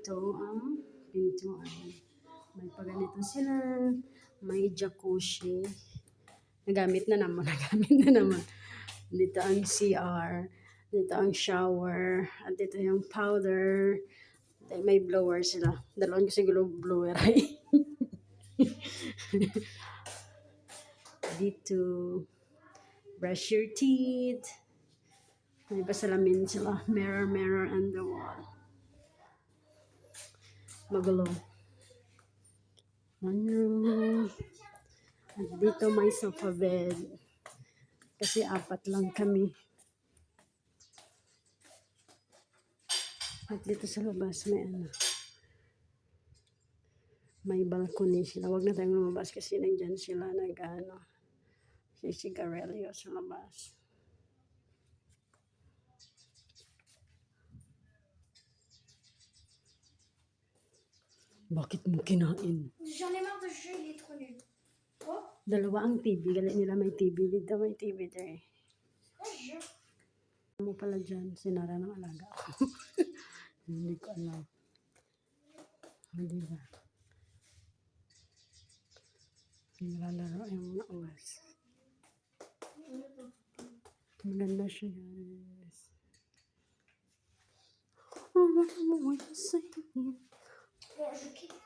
dito ang pintuan. May paganito sila. May jacuzzi. Nagamit na naman. Dito ang CR. Dito ang shower. At dito yung powder. May blower sila. Dalawang siguro blower ay. Dito. Brush your teeth. May pasalamin sila. Mirror on the wall. Magulo. One room. At dito may sofa bed. Kasi 4 lang kami. At dito sa labas may may balcony sila. Huwag na tayong lumabas kasi nandyan sila sisigarilyo sa labas. Bakit mo kinain? J'en ai marre de ce jeu, il est trop nul. Oh? Dalawa ang TV. Galit nila may TV. Dito may TV there. Je... Mo pala dyan. Sinara ng alaga ko. Hindi ko alam. Hindi ba? Nilalaro yung mga oras. Maganda siya, guys. Oh, what am I saying? Bon, je quitte.